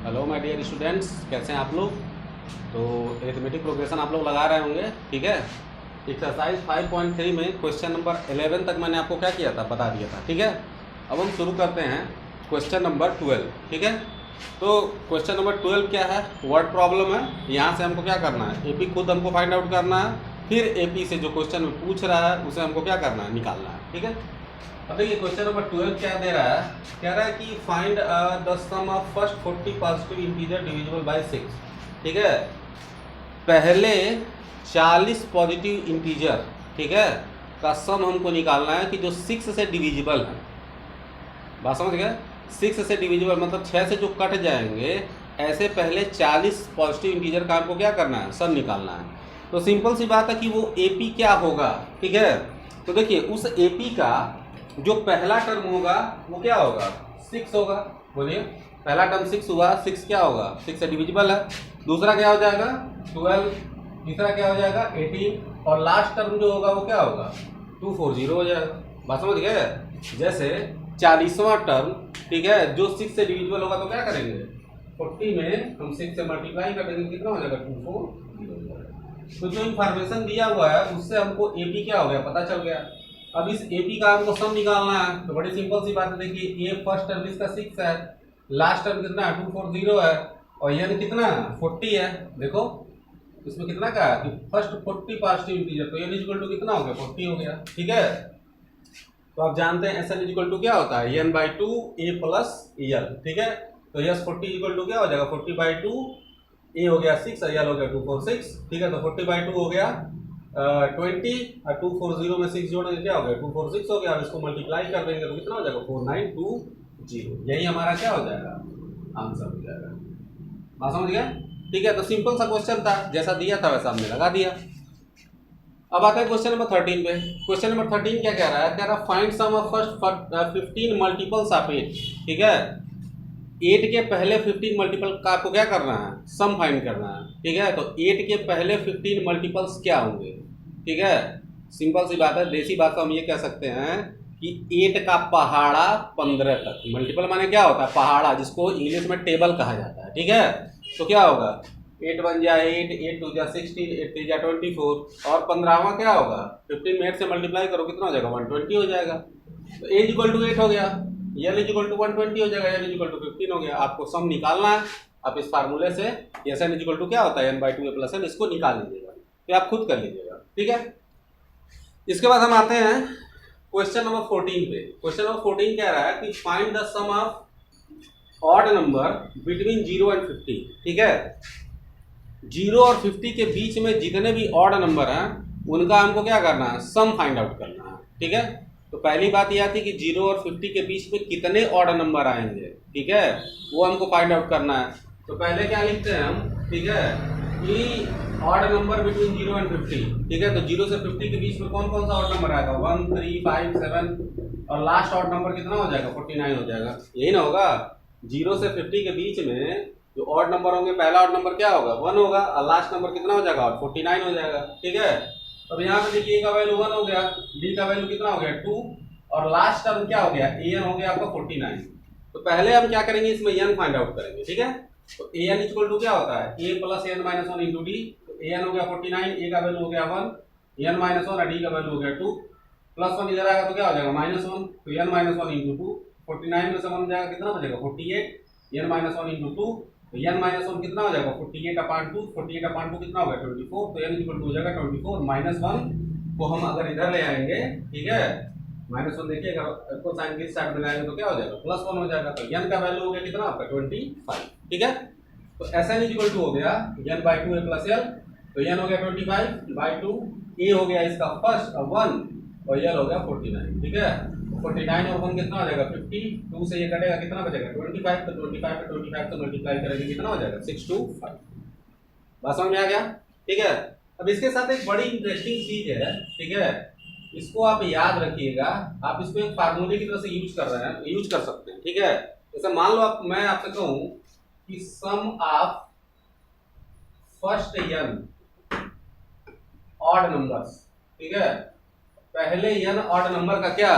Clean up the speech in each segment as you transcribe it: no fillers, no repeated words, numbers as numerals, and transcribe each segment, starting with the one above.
Hello my dear students, कैसे हैं आप लोग। तो एरिथमेटिक प्रोग्रेशन आप लोग लगा रहे होंगे, ठीक है। एक्सरसाइज 5.3 में क्वेश्चन नंबर 11 तक मैंने आपको क्या किया था, बता दिया था, ठीक है। अब हम शुरू करते हैं क्वेश्चन नंबर 12, ठीक है। तो क्वेश्चन नंबर 12 क्या है, वर्ड प्रॉब्लम है। यहाँ से हमको क्या करना है, एपी खुद हमको फाइंड आउट करना है, फिर एपी से जो क्वेश्चन में पूछ रहा है उसे हमको क्या करना है, निकालना है, ठीक है। अब देखिए क्वेश्चन नंबर 12 क्या दे रहा है, कह रहा है कि find the sum of first 40 positive integer divisible by 6, ठीक है। पहले 40 पॉजिटिव इंटीजर, ठीक है, का सम हमको निकालना है कि जो 6 से डिविजिबल है। बात समझ गए, 6 से डिविजिबल मतलब 6 से जो कट जाएंगे, ऐसे पहले 40 पॉजिटिव इंटीजर का हमको क्या करना है, सम निकालना है। तो सिंपल सी बात है कि वो एपी क्या होगा, ठीक है। तो देखिए उस एपी का जो पहला टर्म होगा वो क्या होगा, 6 होगा। बोलिए, पहला टर्म 6 हुआ, 6 क्या होगा, 6 से डिविजिबल है। दूसरा क्या हो जाएगा 12, तीसरा क्या हो जाएगा 18, और लास्ट टर्म जो होगा वो क्या होगा 240 हो जाएगा। बात समझ गए। जैसे 40वां टर्म, ठीक है, जो 6 से डिविजिबल होगा तो क्या करेंगे, 40 में हम 6 से मल्टीप्लाई कर देंगे, कितना हो जाएगा 240 हो जाएगा। तो जो इन्फॉर्मेशन दिया हुआ है उससे हमको एपी क्या हो गया, पता चल गया। अब इस एपी का हमको सम निकालना है, तो बड़ी सिंपल सी बात है। देखिए ये फर्स्ट टर्म इसका 6 है, लास्ट टर्म कितना है 240 है, और यानी कितना 40 है। देखो इसमें कितना का है कि फर्स्ट 40 पॉजिटिव इंटीजर, तो n इक्वल टू कितना हो गया 40 हो गया, ठीक है। तो आप जानते हैं SN इक्वल टू क्या होता है n/2 a प्लस एल, ठीक है। तो यस 40 इक्वल टू क्या हो जाएगा 40/2, a हो गया 6 और एल हो गया 246, ठीक है। तो 40/2 हो गया 20 और 240 में 6 जोड़ेंगे क्या हो गया 246 हो गया। अब इसको मल्टीप्लाई कर देंगे तो कितना हो जाएगा 4920, यही हमारा क्या हो जाएगा आंसर हो जाएगा। बात समझ गया, ठीक है। तो सिंपल सा क्वेश्चन था, जैसा दिया था वैसा हमने लगा दिया। अब आते हैं क्वेश्चन नंबर 13 पे। क्वेश्चन नंबर 13 क्या कह रहा है, कह रहा है find sum of first 15 multiples of 8, ठीक है। 8 के पहले 15 मल्टीपल का आपको क्या करना है, सम फाइंड करना है, ठीक है। तो 8 के पहले 15 मल्टीपल्स क्या होंगे, ठीक है। सिंपल सी बात है, देसी बात तो हम ये कह सकते हैं कि 8 का पहाड़ा 15 तक, मल्टीपल माने क्या होता है पहाड़ा, जिसको इंग्लिश में टेबल कहा जाता है, ठीक है। तो क्या होगा 8 1 जा 8, 8 2 जा 16, 8 3 जा 24, और 15वां क्या होगा 15 में 8 से मल्टीप्लाई करो कितना हो जाएगा 120 हो जाएगा। तो एज इक्वल टू 8 हो गया, एल इक्वल टू 120 हो जाएगा, एल इक्वल टू 15 हो गया। आपको सम निकालना है। आप इस फार्मूले से एस एन इक्वल टू क्या होता है n/2 a प्लस एन, इसको निकाल लीजिएगा, तो आप खुद कर लीजिएगा, ठीक है। इसके बाद हम आते हैं क्वेश्चन नंबर 14 पे। क्वेश्चन नंबर 14 कह रहा है कि find the sum of odd number between 0 and 50, ठीक है। 0 और 50 के बीच में जितने भी ऑड नंबर हैं उनका हमको क्या करना है, सम फाइंड आउट करना है, ठीक है। तो पहली बात यह आती है कि 0 और 50 के बीच में कितने ऑड नंबर आएंगे, ठीक है, वो हमको फाइंड आउट करना है। तो पहले क्या लिखते हैं हम, ठीक है, कि ऑड नंबर बिटवीन 0 एंड 50, ठीक है। तो 0 से 50 के बीच में कौन कौन सा ऑड नंबर आएगा 1 3 5 7, और लास्ट ऑड नंबर कितना हो जाएगा 49 हो जाएगा, यही ना होगा। 0 से 50 के बीच में जो ऑड नंबर होंगे, पहला ऑड नंबर क्या होगा 1 होगा, और लास्ट नंबर कितना हो जाएगा 49 हो जाएगा, ठीक है। अब यहाँ पे देखिए ए का वैल्यू 1 हो गया, डी का वैल्यू कितना हो गया 2, और लास्ट टर्म क्या हो गया एन हो गया आपका 49। तो पहले हम क्या करेंगे, इसमें एन फाइंड आउट करेंगे, ठीक है। तो ए एन इक्वल टू क्या होता है A plus N minus 1 into D. तो ए एन हो गया 49, ए का वैल्यू हो गया 1, एन माइनस 1 और डी का वैल्यू हो गया 2, प्लस 1 इधर आएगा तो क्या हो जाएगा -1, तो एन माइनस 1 इंटू 2, 49 में से 1 जाएगा कितना बचेगा 48, एन माइनस 1 इंटू 2, तो एन माइनस 1 कितना हो जाएगा 48/2, 48/2 कितना होगा 24, तो एन इक्वल टू हो जाएगा 24 -1 को हम अगर इधर ले आएंगे, ठीक है, -1 देखिए अगर को साइन की साइड में लाएंगे तो क्या हो जाएगा +1 हो जाएगा। तो n का वैल्यू हो गया कितना आपका 25, ठीक है। तो Sn इक्वल टू हो गया n/2 a प्लस l, तो n हो गया 25/2, a हो गया इसका फर्स्ट 1, और l हो गया 49, ठीक है। 49 और 1 कितना हो जाएगा 50, 2 से ये कटेगा कितना बचेगा 25, तो 25 पे 25 से मल्टीप्लाई करेंगे कितना हो जाएगा 625। बात समझ में आ गया, ठीक है। अब इसके साथ एक बड़ी इंटरेस्टिंग चीज है, ठीक है, इसको आप याद रखिएगा। आप इसको एक फार्मूले की तरह से यूज कर रहे हैं, यूज कर सकते हैं, ठीक है। जैसे मान लो आप, मैं आपसे कहूं कि some of first n odd numbers, ठीक है, पहले n ऑड नंबर का क्या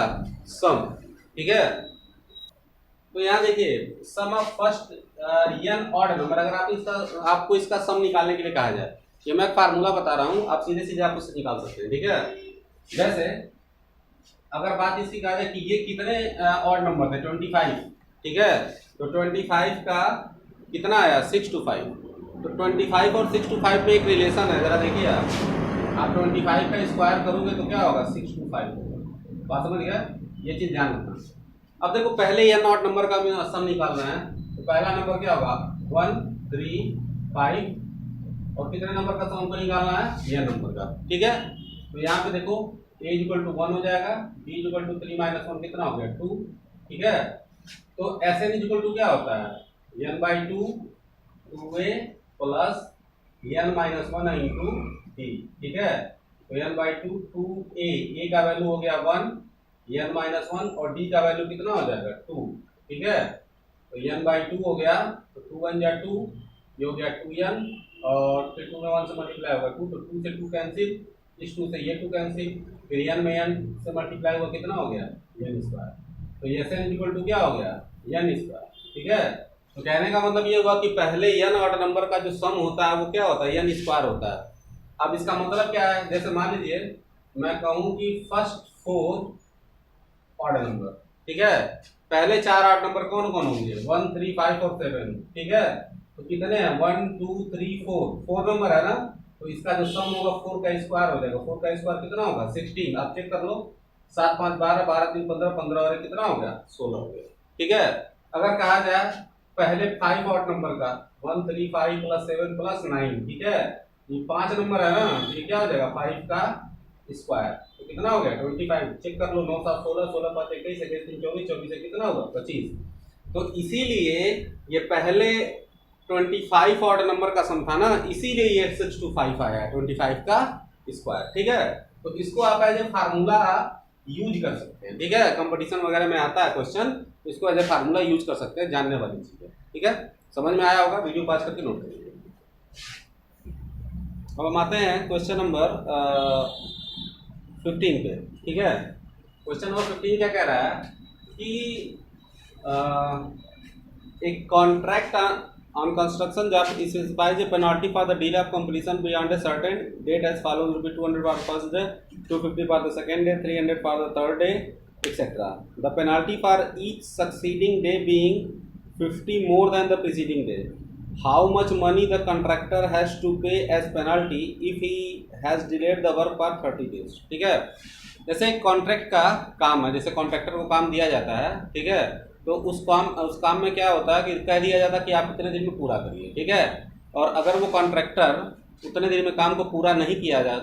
सम, ठीक है। तो यहाँ देखिए some of first N odd number, अगर आपको इसका सम निकालने के लिए कहा जाए, ये मैं एक फार्मूला बता रहा हूँ, आप सीधे सीधे आप उससे निकाल सकते हैं, ठीक है। जैसे अगर बात इसकी कहा जाए कि ये कितने ऑड नंबर थे, 25, ठीक है, तो 25 का कितना आया 6 to 5, तो 25 और 6 to 5 में एक रिलेशन है, जरा देखिए आप 25 का स्क्वायर करोगे तो क्या होगा 6 to 5 होगा। बात समझ गया, ये चीज ध्यान रखना। अब देखो पहले एन ऑड नंबर का सम निकालना है, तो पहला नंबर क्या होगा 1 3 5, और कितने नंबर का सम को निकालना है ये नंबर का, ठीक है। तो यहाँ पे देखो a इक्वल टू 1 हो जाएगा, b इक्वल टू 3 माइनस 1 कितना हो गया 2, ठीक है। तो Sn इक्वल टू क्या होता है n/2 2a plus n minus 1 into d, ठीक है। तो n/2 2a, a का वैल्यू हो गया 1, n माइनस 1, और d का वैल्यू कितना हो जाएगा 2, ठीक है। तो n/2 हो गया, तो 2 1 जा 2, ये हो गया 2n, और फिर 2 में 1 से मल्टीप्लाई होगा 2, तो 2 से 2 कैंसिल, इस 2 से ये 2 कैंसिल, फिर n में n से मल्टीप्लाई हुआ कितना हो गया n स्क्वायर, तो Sn इक्वल टू क्या हो गया n स्क्वायर, ठीक है। तो कहने का मतलब ये हुआ कि पहले n ऑड नंबर का जो सम होता है वो क्या होता है n स्क्वायर होता है। अब इसका मतलब क्या है, जैसे मान लीजिए मैं कहूँ कि फर्स्ट 4 ऑड नंबर, ठीक है, पहले 4 ऑड नंबर कौन कौन होंगे 1 3 5 और 7, ठीक है। तो कितने हैं 1 2 3 4 नंबर है ना, तो इसका जो सम होगा 4 का स्क्वायर हो जाएगा, 4 का स्क्वायर कितना होगा 16, आप चेक कर लो, 7 5 12 12 3 15 15 और कितना हो गया 16 हो गया, ठीक है। अगर कहा जाए पहले 5 ऑड नंबर का 1 3 5 प्लस 7 प्लस 9, ठीक है, ये 5 नंबर है ना, ये क्या हो जाएगा 5 का स्क्वायर, तो कितना हो गया 25, चेक कर लो 9 7 16 16 5 21 21 3 24 24 से कितना होगा 25। तो इसीलिए ये पहले 25 ऑड नंबर का सम था ना, इसीलिए ये 6 to 5 आया 25 का स्क्वायर, ठीक है। तो इसको आप एज ए फार्मूला यूज कर सकते हैं, ठीक है, कंपटीशन वगैरह में आता है क्वेश्चन, तो इसको एज ए फार्मूला यूज कर सकते हैं, जानने वाली चीज है, ठीक है। समझ में आया होगा, वीडियो पास करके नोट करिए। अब हम आते हैं क्वेश्चन नंबर 15 पे, ठीक है। क्वेश्चन नंबर 15 क्या कह रहा है कि एक contract on construction job is specifies a penalty for the delay of completion beyond a certain date as follows: rupees 200 for the first day, 250 for the second day, 300 for the third day, etc. The penalty for each succeeding day being 50 more than the preceding day. How much money the contractor has to pay as penalty if he has delayed the work for 30 days? ठीक है, जैसे contract का काम है, जैसे contractor को काम दिया जाता है, ठीक है, तो उस काम में क्या होता है कि कह दिया जाता है कि आप इतने दिन में पूरा करिए, ठीक है। और अगर वो कॉन्ट्रैक्टर उतने दिन में काम को पूरा नहीं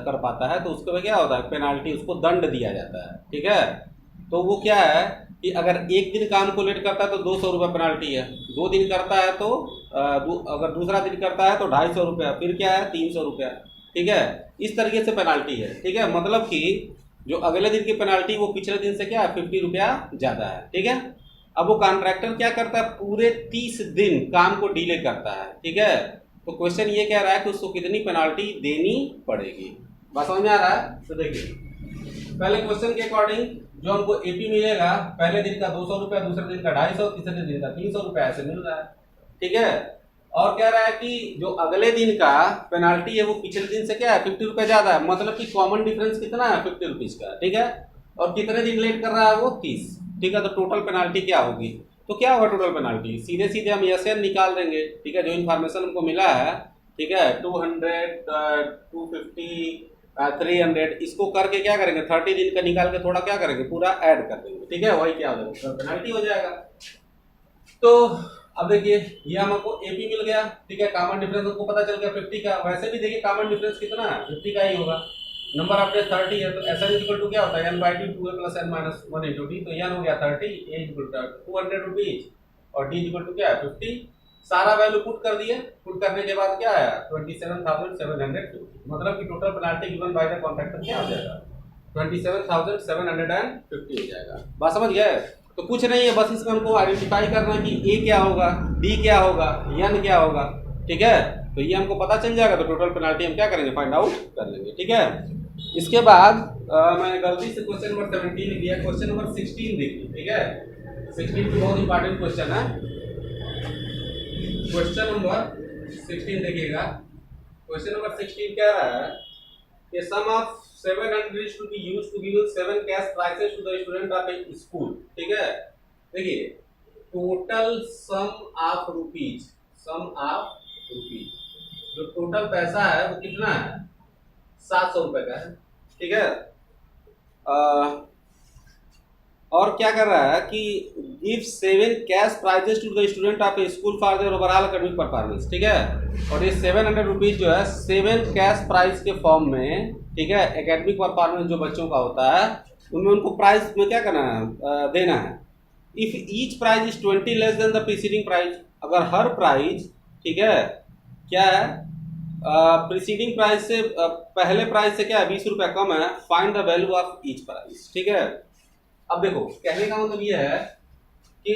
कर पाता है तो उसके बाद क्या होता है पेनाल्टी, उसको दंड दिया जाता है, ठीक है। तो वो क्या है कि अगर एक दिन काम को लेट करता है तो 200 रुपये पेनाल्टी है, 2 दिन करता है तो अगर दूसरा दिन करता है तो 250 रुपया, फिर क्या है 300 रुपया, ठीक है। इस तरीके से पेनाल्टी है, ठीक है। मतलब कि जो अगले दिन की पेनाल्टी वो पिछले दिन से क्या है 50 रुपया ज़्यादा है, ठीक है। अब वो कॉन्ट्रैक्टर क्या करता है पूरे 30 दिन काम को डिले करता है, ठीक है। तो क्वेश्चन ये कह रहा है कि उसको कितनी पेनाल्टी देनी पड़ेगी, बात समझ में आ रहा है। तो देखिए पहले क्वेश्चन के अकॉर्डिंग जो हमको एपी मिलेगा, पहले दिन का 200 रुपया, दूसरे दिन का 250, तीसरे दिन का 300 रुपया ऐसे मिल रहा है, ठीक है। और कह रहा है कि जो अगले दिन का पेनाल्टी है वो पिछले दिन से क्या है 50 रुपये ज़्यादा है, मतलब कि कॉमन डिफरेंस कितना है 50 रुपीज़ का, ठीक है। और कितने दिन लेट कर रहा है वो 30, ठीक है। तो टोटल पेनाल्टी क्या होगी, तो क्या होगा टोटल पेनाल्टी, सीधे सीधे हम Sn निकाल देंगे, ठीक है। जो इन्फॉर्मेशन हमको मिला है, ठीक है, 200 250 300, इसको करके क्या करेंगे 30 दिन का निकाल के थोड़ा क्या करेंगे पूरा ऐड कर देंगे, ठीक है, वही क्या हो जाएगा पेनाल्टी हो जाएगा। तो अब देखिए ये हमको एपी मिल गया, ठीक है, कॉमन डिफरेंस हमको पता चल गया 50 का। वैसे भी देखिए कॉमन डिफरेंस कितना है 50 का ही होगा, नंबर ऑफ डेज 30 है, तो Sn इक्वल टू क्या होता है n/2 2a plus n minus 1 into d, तो n हो गया 30, a इक्वल टू 200 रुपीज और d इक्वल टू क्या है 50। सारा वैल्यू पुट कर दिए, पुट करने के बाद क्या आया 27,750, मतलब कि total penalty given by the contractor क्या हो जाएगा 27,750 हो जाएगा। बात समझ गए। तो कुछ नहीं है, बस इसमें हमको आइडेंटिफाई करना है कि a क्या होगा, d क्या होगा, n क्या होगा, ठीक है। तो ये हमको पता चल जाएगा तो टोटल पेनाल्टी हम क्या करेंगे फाइंड आउट कर लेंगे, ठीक है। इसके बाद मैंने गलती से क्वेश्चन नंबर 17 लिख दिया, क्वेश्चन नंबर 16 देखिए, ठीक है। 16 भी बहुत इंपॉर्टेंट क्वेश्चन है। क्वेश्चन नंबर 16 देखिएगा। क्वेश्चन नंबर 16 कह रहा है कि some of 700 is to be used to give 7 cash prizes to the student of a school। ठीक है, देखिए टोटल सम ऑफ रुपीज, जो टोटल पैसा है वो कितना है, 700 रुपए का है। ठीक है, और क्या कर रहा है कि give 7 cash prizes to the student of a school for their overall academic performance. ठीक है, और ये 700 रुपीज जो है 7 कैश प्राइज के फॉर्म में, ठीक है, एकेडमिक परफॉर्मेंस जो बच्चों का होता है उनमें उनको प्राइज में क्या करना है, देना है। If each prize is 20 less than the preceding prize, अगर हर प्राइज, ठीक है, क्या है, प्रीसीडिंग प्राइस से पहले प्राइस से क्या है 20 रुपया कम है, find the value of each price. ठीक है, अब देखो कहने का मतलब ये है कि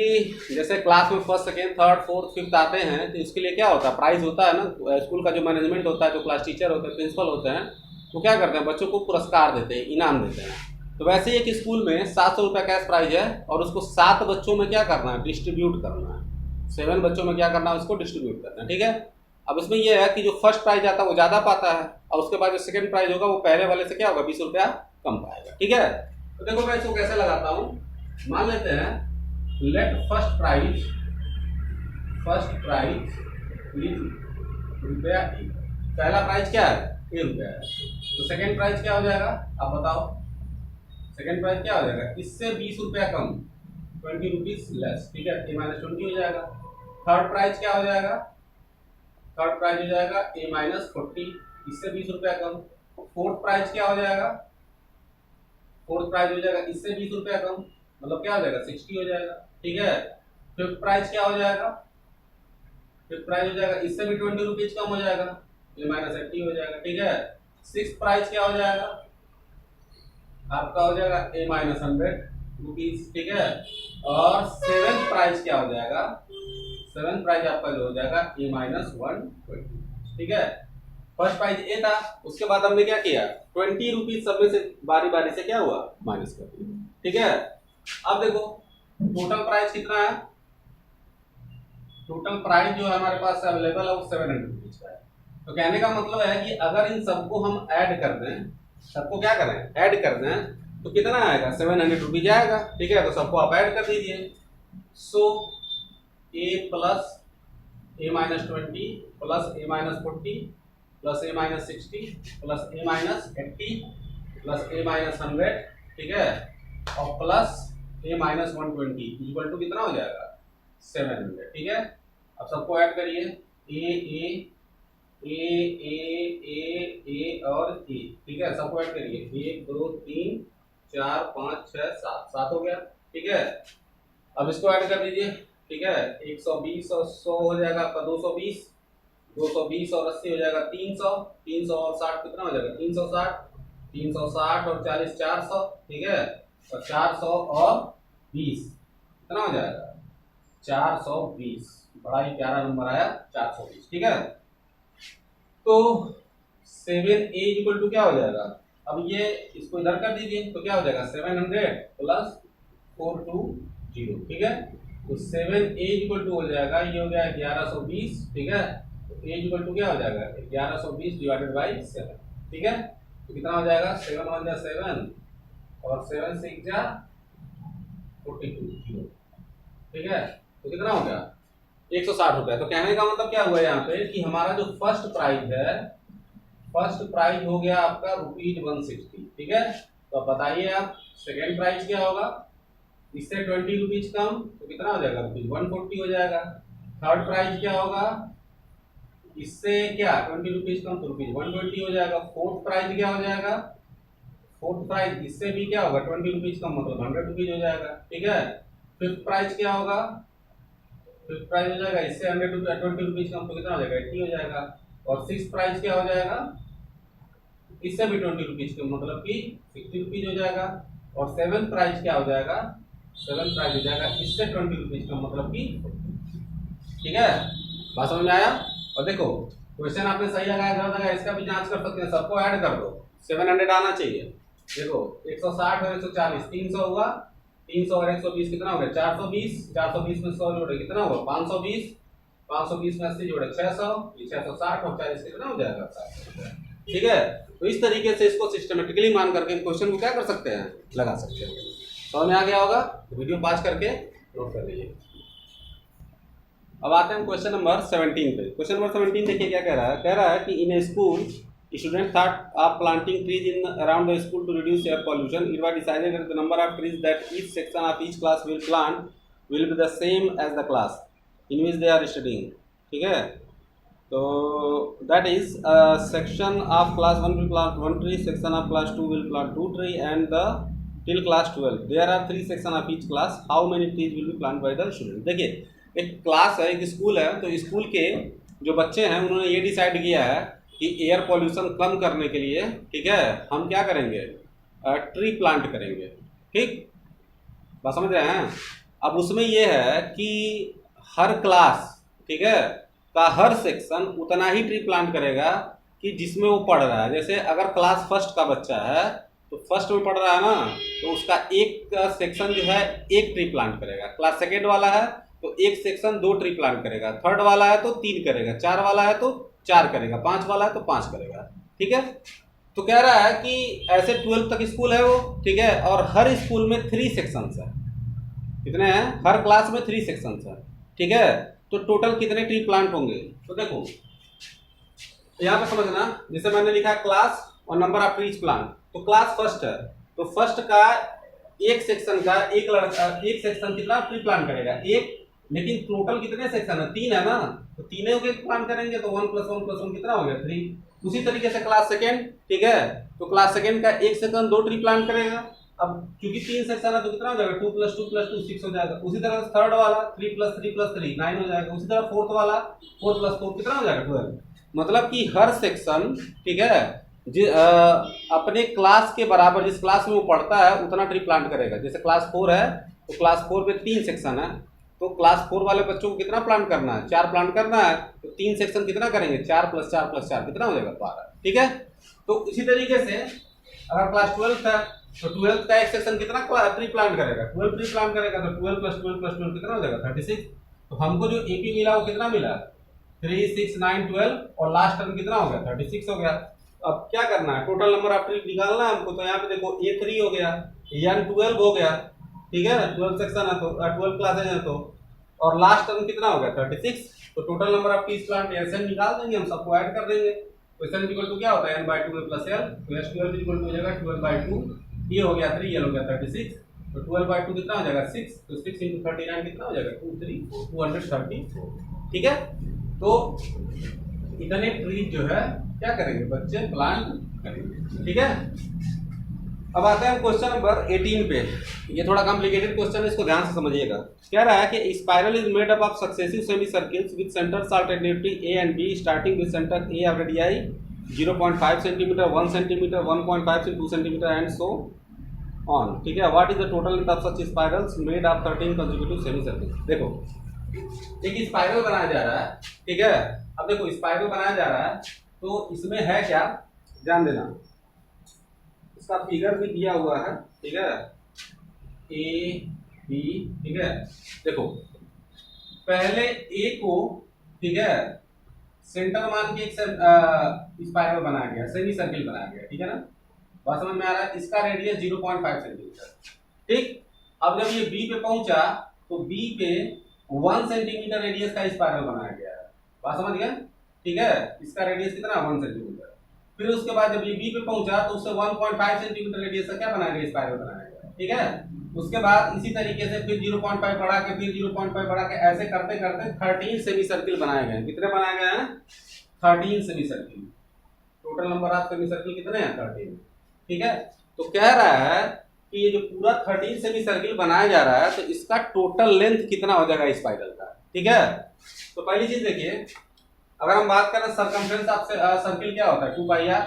जैसे क्लास में first second third fourth fifth आते हैं तो इसके लिए क्या होता है, प्राइज होता है ना, स्कूल का जो मैनेजमेंट होता है, जो क्लास टीचर होते हैं, प्रिंसिपल होते हैं, वो क्या करते हैं, बच्चों को पुरस्कार देते हैं, इनाम देते हैं। तो वैसे ही एक स्कूल में 700 रुपया कैश प्राइज है और उसको 7 बच्चों में क्या करना है, डिस्ट्रीब्यूट करना है। 7 बच्चों में क्या करना है, उसको डिस्ट्रीब्यूट करना है। ठीक है, अब इसमें यह है कि जो फर्स्ट प्राइज आता है वो ज़्यादा पाता है और उसके बाद जो सेकंड प्राइज होगा वो पहले वाले से क्या होगा, 20 रुपया कम पाएगा। ठीक है, तो देखो मैं इसको कैसे लगाता हूँ, मान लेते हैं लेट फर्स्ट प्राइज इज रुपया, पहला प्राइज क्या है, ये रुपया है। तो सेकंड प्राइज क्या हो जाएगा, आप बताओ, सेकंड प्राइज क्या हो जाएगा, इससे 20 रुपया कम, 20 रुपीज लेस। ठीक है, ए माइनस 20 हो जाएगा। थर्ड प्राइज क्या हो जाएगा, थर्ड प्राइज हो जाएगा ए माइनस 40, इससे 20 रुपया कम। फोर्थ प्राइज क्या हो जाएगा, फोर्थ प्राइज हो जाएगा इससे 20 रुपया कम, मतलब क्या हो जाएगा 60 हो जाएगा। ठीक है, फिफ्थ प्राइज क्या हो जाएगा, फिफ्थ प्राइज हो जाएगा इससे भी 20 रुपीज कम हो जाएगा, ए माइनस 80 हो जाएगा। ठीक है, सिक्स प्राइज क्या हो जाएगा, आपका हो जाएगा ए माइनस 100 रुपीज। ठीक है, और सेवेंथ प्राइज क्या हो जाएगा, सेवेंथ प्राइज आपका जो हो जाएगा ए माइनस 120। ठीक है, फर्स्ट प्राइज ए था, उसके बाद हमने क्या किया, 20 रुपीज सब में से बारी बारी से क्या हुआ, माइनस कर दिया। ठीक है, अब देखो टोटल प्राइस कितना है, टोटल प्राइस जो है हमारे पास अवेलेबल है वो 700 रुपीज का है। तो कहने का मतलब है कि अगर इन सबको हम ऐड कर दें, सबको क्या करें, ऐड कर दें, तो कितना आएगा, 700 रुपीज आएगा। ठीक है, तो सबको आप ऐड कर दीजिए। So a plus a minus 20 plus a minus 40 plus a minus 60 plus a minus 80 plus a minus 100, ठीक है, और plus a minus 120 equal to कितना हो जाएगा, 700। ठीक है, अब सबको ऐड करिए, ए ए ए ए ए ए और ए। ठीक है, सबको ऐड करिए, 1 2 3 4 5 6 7, 7 हो गया। ठीक है, अब इसको ऐड कर दीजिए। ठीक है, 120 और 100 हो जाएगा आपका 220, 220 और 80 हो जाएगा 300, 300 और 60 कितना हो जाएगा, 360, 360 और 40 400। ठीक है, और 400 और 20 कितना हो जाएगा, 420। बड़ा ही प्यारा नंबर आया 420। ठीक है, तो 7a इक्वल टू क्या हो जाएगा, अब ये इसको इधर कर दीजिए तो क्या हो जाएगा, 700 प्लस 420। ठीक है, तो 7a इक्वल टू हो जाएगा, ये हो गया 1120। ठीक है, तो a इक्वल टू क्या हो जाएगा, 1120 डिवाइडेड बाई 7। ठीक है, तो कितना हो जाएगा, 7 1 जा 7 और 7 6 जा 42। ठीक है, तो कितना हो गया, 160 रुपया। तो कहने का मतलब क्या हुआ यहाँ पे कि हमारा जो फर्स्ट प्राइस है, फर्स्ट प्राइस हो गया आपका ₹160। ठीक है, तो अब बताइए आप सेकेंड प्राइस क्या होगा, इससे 20 रुपीज कम, तो कितना हो जाएगा, ₹140 हो जाएगा। थर्ड प्राइस क्या होगा, इससे क्या 20 रुपीज कम, तो ₹120 हो जाएगा। फोर्थ प्राइस क्या हो जाएगा, फोर्थ प्राइस इससे भी क्या होगा 20 रुपीज कम, मतलब 100 रुपीज हो जाएगा। ठीक है, फिफ्थ प्राइस क्या होगा, फिफ्थ प्राइस हो जाएगा इससे 20 रुपीज कम, तो कितना हो जाएगा 80 हो जाएगा। और सिक्स प्राइस क्या हो जाएगा, इससे भी 20 रुपीज कम, मतलब कि 60 रुपीज हो जाएगा। और सेवन प्राइस क्या हो जाएगा, सेवन प्राइस हो जाएगा इससे 20 रुपीज कम, मतलब कि। ठीक है, बात समझ में आया। और देखो क्वेश्चन आपने सही लगाया गलत लगाया इसका भी जांच कर सकते हैं, सबको ऐड कर दो, 700 आना चाहिए। देखो 160 और 140 300 हुआ, 300 और 120 कितना हो गया, 420, 420 में 100 जोड़े कितना होगा 520, 520 में 80 जोड़े 600, ये 660 और 40 कितना हो जाएगा 700। ठीक है, तो इस तरीके से इसको सिस्टमेटिकली मान करके क्वेश्चन को क्या कर सकते हैं, लगा सकते हैं। समझ में आ गया होगा, वीडियो पास करके नोट कर लीजिए। अब आते हैं क्वेश्चन नंबर 17 पे। क्वेश्चन नंबर 17 देखिए क्या कह रहा है कि in a school student thought of planting trees in around the school to reduce air pollution. It was decided that the number of trees that each section of each class will plant will be the same as the class in which they are studying. ठीक है, तो that is section of class 1 will plant 1 tree, section of class 2 will plant 2 tree and the till class 12 there are 3 section of each class, how many trees will be plant by the student. देखिए एक class है, एक school है, तो school के जो बच्चे हैं उन्होंने ये डिसाइड किया है कि एयर पॉल्यूशन कम करने के लिए, ठीक है, हम क्या करेंगे, ट्री प्लांट करेंगे। ठीक, बात समझ रहे हैं। अब उसमें ये है कि हर क्लास, ठीक है, का हर सेक्शन उतना ही ट्री प्लांट करेगा कि जिसमें वो पढ़ रहा है। जैसे अगर क्लास फर्स्ट का बच्चा है तो फर्स्ट में पढ़ रहा है ना, तो उसका एक सेक्शन जो है एक ट्री प्लांट करेगा। क्लास सेकेंड वाला है तो एक सेक्शन 2 ट्री प्लांट करेगा, थर्ड वाला है तो 3 करेगा, 4 वाला है तो 4 करेगा, 5 वाला है तो 5 करेगा। ठीक है, तो कह रहा है कि ऐसे 12 तक स्कूल है वो, ठीक है, और हर स्कूल में 3 सेक्शंस है। कितने हैं, हर क्लास में 3 सेक्शंस है। ठीक है, तो टोटल कितने ट्री प्लांट होंगे, तो देखो यहाँ पे समझना, जैसे मैंने लिखा क्लास और नंबर ऑफ ट्रीज प्लांट, तो क्लास फर्स्ट है तो फर्स्ट का एक सेक्शन का एक लड़का एक सेक्शन कितना ट्री प्लांट करेगा, एक, लेकिन टोटल कितने सेक्शन है, 3 है ना, तो तीनों के प्लांट करेंगे तो 1 + 1 + 1 कितना हो गया 3। उसी तरीके से क्लास सेकेंड, ठीक है, तो क्लास सेकेंड का एक सेक्शन 2 ट्री प्लांट करेगा। अब क्योंकि 3 सेक्शन है तो कितना हो जाएगा 2 + 2 + 2 6 हो जाएगा। उसी तरह से थर्ड वाला 3 + 3 + 3 9 हो जाएगा। उसी तरह फोर्थ वाला 4 + 4 कितना हो जाएगा 12। मतलब कि हर सेक्शन, ठीक है, अपने क्लास के बराबर, जिस क्लास में वो पढ़ता है उतना ट्री प्लांट करेगा। जैसे क्लास 4 है तो क्लास 4 में 3 सेक्शन है, तो क्लास 4 वाले बच्चों को कितना प्लांट करना है, 4 प्लांट करना है, तो 3 सेक्शन कितना करेंगे, 4 + 4 + 4 कितना हो जाएगा 12। ठीक है, तो इसी तरीके से अगर क्लास 12 है तो 12 का एक सेक्शन कितना ट्री प्लांट करेगा, 12 ट्री प्लांट करेगा, तो 12 + 12 + 12 कितना हो जाएगा 36। तो हमको जो एपी मिला वो कितना मिला, 3 6 9 12 और लास्ट टर्म कितना हो गया 36 हो गया। अब क्या करना है, टोटल नंबर ऑफ ट्री निकालना है हमको। तो यहाँ पे देखो A3 हो गया, N12 हो गया, ठीक है, 12 सेक्शन है तो 12 क्लासेज है तो, और लास्ट टर्म कितना हो गया 36। तो total number of trees plant ऐसे निकाल देंगे हम, सबको ऐड कर देंगे। तो n इक्वल टू क्या होता है n/2 में प्लस l, तो s12 इक्वल टू हो जाएगा 12/2, ये हो गया 3, ये हो गया 36, तो 12/2 कितना हो जाएगा 6, तो 6 × 39 कितना हो जाएगा 234। ठीक है, तो इतने ट्रीज जो है क्या करेंगे बच्चे प्लांट करेंगे। ठीक है, अब आते हैं क्वेश्चन नंबर 18 पे। ये थोड़ा कॉम्प्लिकेटेड क्वेश्चन है, इसको ध्यान से समझिएगा। क्या रहा है कि spiral is made up of successive semi circles with centres alternatively A and be starting with centre A of radii 0.5 centimetre, 1 centimetre, 1.5 से 2 सेंटीमीटर एंड सो ऑन। ठीक है, what is the total length of such spirals made of 13 consecutive semi circles. देखो एक spiral बनाया जा रहा है, ठीक है, अब देखो स्पाइरल बनाया जा रहा है तो इसमें है क्या, ध्यान देना, इसका फिगर भी दिया हुआ है, ठीक है, ए बी, ठीक है। देखो पहले ए को, ठीक है, सेंटर मान के एक स्पाइरल बनाया गया, सेमी सर्किल बनाया गया, ठीक है ना, बात समझ में आ रहा है। इसका रेडियस 0.5 सेंटीमीटर, ठीक। अब जब ये बी पे पहुंचा तो बी पे 1 सेंटीमीटर रेडियस का स्पाइरल बनाया गया है, बात समझ गया, ठीक है, इसका रेडियस कितना 1 सेंटीमीटर। फिर उसके बाद जब ये बी पे पहुंचा तो उससे 1.5 सेंटीमीटर रेडियस का क्या बनाया गया, स्पाइरल बनाया गया, ठीक है। उसके बाद इसी तरीके से फिर 0.5 बढ़ा के, फिर 0.5 बढ़ा के, ऐसे करते करते 13 सेमी सर्किल बनाए गए। कितने बनाए गए हैं, 13 semi circle. Total number of semi circle कितने हैं 13, ठीक है। तो कह रहा है कि ये जो पूरा 13 सेमी सर्किल बनाया जा रहा है तो इसका टोटल लेंथ कितना हो जाएगा स्पाइरल का, ठीक है। तो पहली चीज देखिए, अगर हम बात करें सर्कमफ्रेंस ऑफ सर्किल क्या होता है 2πr,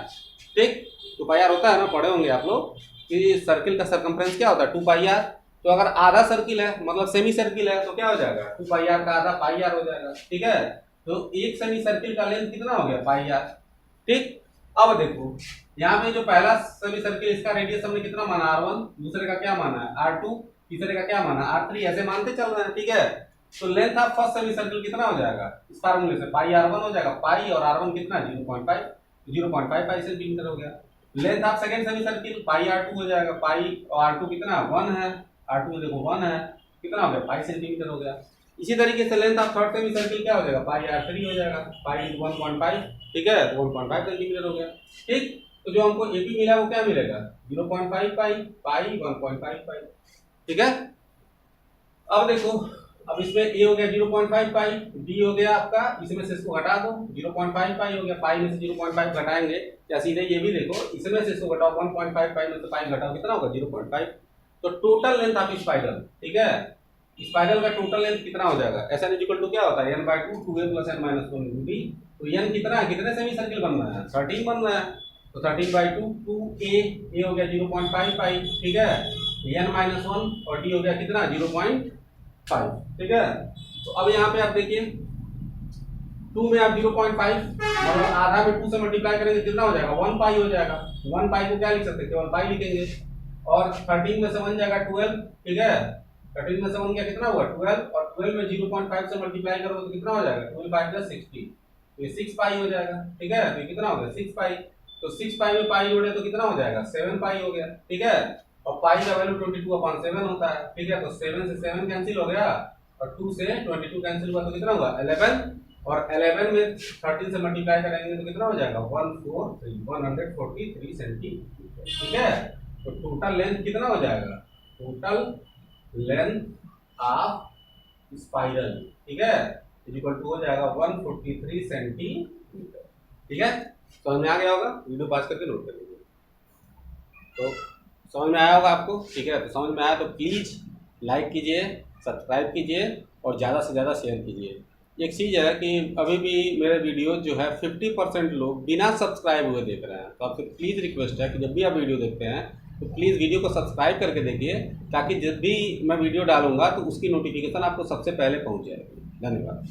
ठीक, 2πr होता है ना, पढ़े होंगे आप लोग कि सर्किल का सर्कमफ्रेंस क्या होता है 2πr। तो अगर आधा सर्किल है मतलब सेमी सर्किल है तो क्या हो जाएगा 2πr का आधा πr हो जाएगा, ठीक है। तो एक सेमी सर्किल का लेंथ कितना हो गया πr, ठीक। अब देखो यहाँ पे जो पहला सेमी सर्किल इसका रेडियस हमने कितना माना r1, दूसरे का क्या माना है r2, तीसरे का क्या माना r3, ऐसे मानते चल रहे हैं, ठीक है। तो length of first semi circle कितना हो जाएगा इस फार्मूले से, पाई r1 हो जाएगा, पाई और r1 कितना 0.5 सेंटीमीटर हो गया। Length of second semi circle pi r2 हो जाएगा, पाई और r2 कितना 1 है, r2 देखो 1 है, कितना हो गया 5 सेंटीमीटर हो गया। इसी तरीके से length of third semi circle क्या हो जाएगा, पाई r3 हो जाएगा, पाई 1.5, ठीक है, तो 1.5 सेंटीमीटर हो गया। ठीक, तो जो हमको AP मिला वो क्या मिलेगा 0.5 पाई, पाई 1.5 पाई, ठीक है। अब देखो, अब इसमें A हो गया 0.5 पाई, D हो गया आपका, इसमें से इसको घटा दो 0.5 पाई हो गया, पाई में से 0.5 घटाएंगे या सीधे ये भी देखो, इसमें से इसको घटाओ 1.5 पाई में से पाई घटाओ कितना होगा 0.5। तो टोटल लेंथ ऑफ स्पाइरल, ठीक है, स्पाइरल का टोटल लेंथ कितना हो जाएगा, SN इक्वल टू क्या होता है n/2 2a + n - 1 × d। तो n कितना है, कितने सेमी सर्किल बन रहा है 13 बन रहा है, तो 13/2 2a, a हो गया 0.5 पाई, ठीक है, n - 1 और d हो गया कितना 0.5, ठीक है। तो अब यहाँ पे आप देखिए 2 में आप 0.5 मतलब आधा में 2 से मल्टीप्लाई करेंगे कितना हो जाएगा 1 पाई हो जाएगा, 1 पाई को क्या लिख सकते हैं केवल पाई लिखेंगे, और 13 में से 1 जाएगा 12, ठीक है, 13 में से 1 क्या कितना हुआ 12, और 12 में 0.5 से मल्टीप्लाई करोगे तो कितना हो जाएगा 12 + 60, तो ये 6 पाई हो जाएगा, ठीक है, तो ये कितना हो गया 6 पाई, तो 6 पाई में पाई जोड़े तो कितना हो जाएगा 7 पाई हो गया, ठीक है, और पाई का वैल्यू 22/7 होता है, ठीक है, तो 7 से 7 कैंसिल हो गया और 2 से 22 कैंसिल हुआ तो कितना हुआ 11, और 11 में 13 से मल्टीप्लाई करेंगे तो कितना हो जाएगा 143 सेंटीमीटर, ठीक है। तो टोटल लेंथ कितना हो जाएगा, टोटल लेंथ ऑफ स्पाइरल, ठीक है, इक्वल टू हो जाएगा 143 सेंटीमीटर, ठीक है। समझ में आ गया होगा, वीडियो पास करके नोट कर लीजिए। तो समझ में आया होगा आपको, ठीक है। तो समझ में आया तो प्लीज़ लाइक कीजिए, सब्सक्राइब कीजिए और ज़्यादा से ज़्यादा शेयर कीजिए। एक चीज़ है कि अभी भी मेरे वीडियो जो है 50% लोग बिना सब्सक्राइब हुए देख रहे हैं, तो आपसे प्लीज़ रिक्वेस्ट है कि जब भी आप वीडियो देखते हैं तो प्लीज़ वीडियो को सब्सक्राइब करके देखिए, ताकि जब भी मैं वीडियो डालूंगा तो उसकी नोटिफिकेशन आपको सबसे पहले पहुंच जाएगी। धन्यवाद।